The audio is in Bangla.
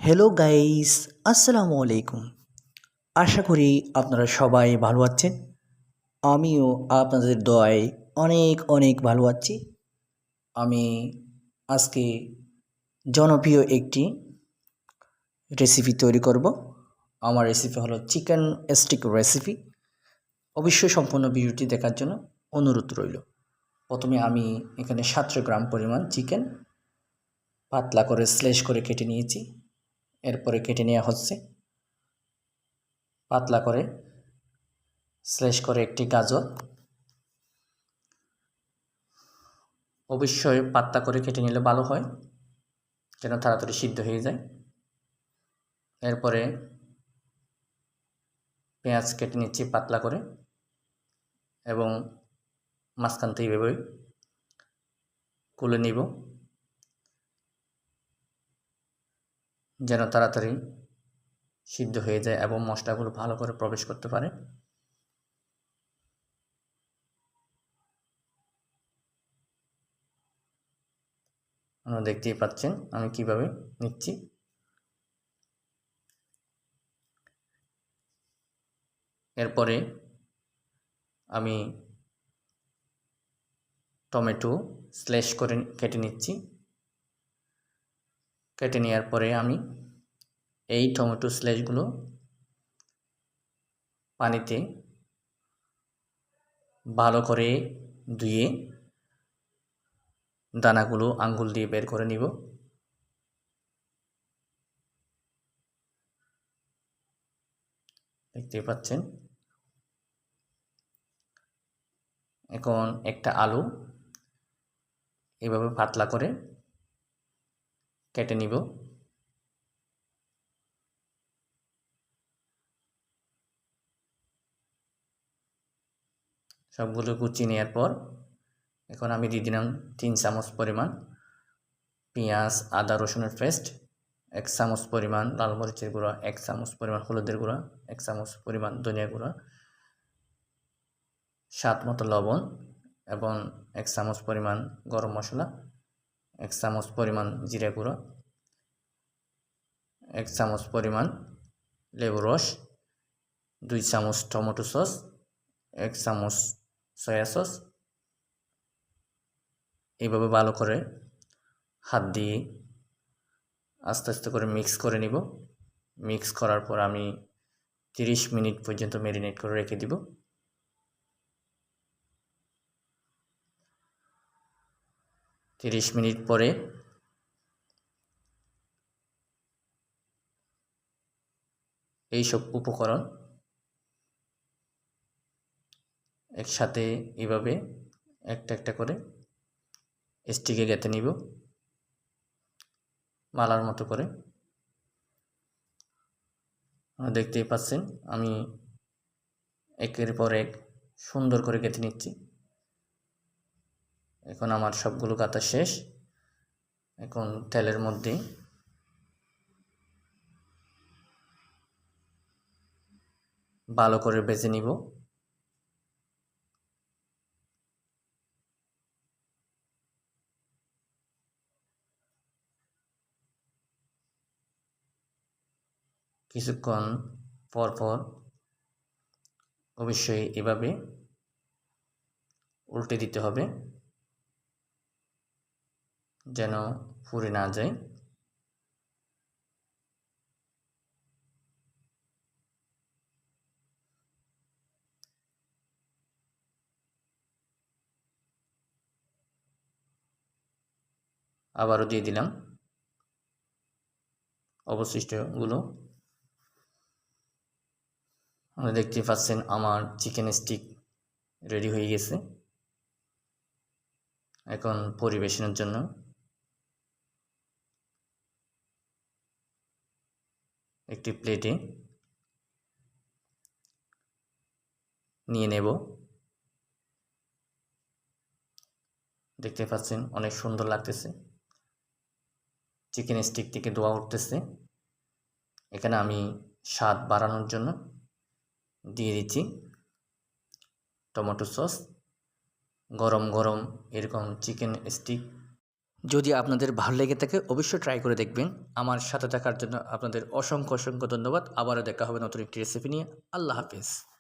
হ্যালো গাইস, আসসালামু আলাইকুম। আশা করি আপনারা সবাই ভালো আছেন। আমিও আপনাদের দোয়ায় অনেক অনেক ভালো আছি। আমি আজকে জনপ্রিয় একটি রেসিপি তৈরি করব। আমার রেসিপি হলো চিকেন স্টিক রেসিপি। অবশ্যই সম্পূর্ণ ভিডিওটি দেখার জন্য অনুরোধ রইল। প্রথমে আমি এখানে 700 গ্রাম পরিমাণ চিকেন পাতলা করে স্ল্যাশ করে কেটে নিয়েছি। এরপরে কেটে নেওয়া হচ্ছে পাতলা করে স্ল্যাশ করে একটি গাজর। অবশ্যই পাতলা করে কেটে নিলে ভালো হয়, যেন তাড়াতাড়ি সিদ্ধ হয়ে যায়। এরপরে পেঁয়াজ কেটে নিচ্ছি পাতলা করে এবং মাঝখান থেকে এভাবে কুলে নিব, যেন তাড়াতাড়ি সিদ্ধ হয়ে যায় এবং মশলাগুলো ভালো করে প্রবেশ করতে পারে। আপনারা দেখতেই পাচ্ছেন আমি কিভাবে নিচ্ছি। এরপরে আমি টমেটো স্ল্যাশ করে কেটে নিচ্ছি। কেটে নেওয়ার পরে আমি এই টমেটো স্ল্যাশগুলো পানিতে ভালো করে ধুয়ে দানাগুলো আঙ্গুল দিয়ে বের করে নিব। দেখতেই পাচ্ছেন। এখন একটা আলু এভাবে পাতলা করে কেটে নিব। সবগুলো কুচিয়ে নেওয়ার পর এখন আমি দিয়ে দিলাম 3 চামচ পরিমাণ পেঁয়াজ আদা রসুনের পেস্ট, 1 চামচ পরিমাণ লাল মরিচের গুঁড়া, 1 চামচ পরিমাণ হলুদের গুঁড়া, 1 চামচ পরিমাণ ধনিয়া গুঁড়া, স্বাদ মতো লবণ এবং 1 চামচ পরিমাণ গরম মশলা, 1 চামচ পরিমাণ জিরা গুঁড়া, 1 চামচ পরিমাণ লেবুর রস, 2 চামচ টমেটো সস, 1 চামচ সয়া সস। এইভাবে ভালো করে হাত দিয়ে আস্তে আস্তে করে মিক্স করে নিব। মিক্স করার পর আমি 30 মিনিট পর্যন্ত ম্যারিনেট করে রেখে দিব। 30 মিনিট পরে এইসব উপকরণ একসাথে এভাবে একটা একটা করে স্টিকে গেঁথে নিব মালার মতো করে। দেখতেই পাচ্ছেন আমি একের পর এক সুন্দর করে গেঁথে নিচ্ছি। এখন আমার সবগুলো গাঁথা শেষ। এখন তেলের মধ্যে ভালো করে ভেজে নিব। কিছুক্ষণ পর পর অবশ্যই এভাবে উল্টে দিতে হবে, যেন পুড়ে না যায়। আবারও দিয়ে দিলাম অবশিষ্টগুলো। আপনারা দেখতেই পাচ্ছেন আমার চিকেন স্টিক রেডি হয়ে গেছে। এখন পরিবেশনের জন্য একটি প্লেটে নিয়ে নেব। দেখতে পাচ্ছেন অনেক সুন্দর লাগতেছে, চিকেন স্টিক থেকে ধোঁয়া উঠতেছে। এখানে আমি স্বাদ বাড়ানোর জন্য দিয়ে দিচ্ছি টমেটো সস। গরম গরম এরকম চিকেন স্টিক যদি আপনাদের ভালো লেগে থাকে অবশ্যই ট্রাই করে দেখবেন। আমার সাথে থাকার জন্য আপনাদের অসংখ্য অসংখ্য ধন্যবাদ। আবারও দেখা হবে নতুন একটি রেসিপি নিয়ে। আল্লাহ হাফিজ।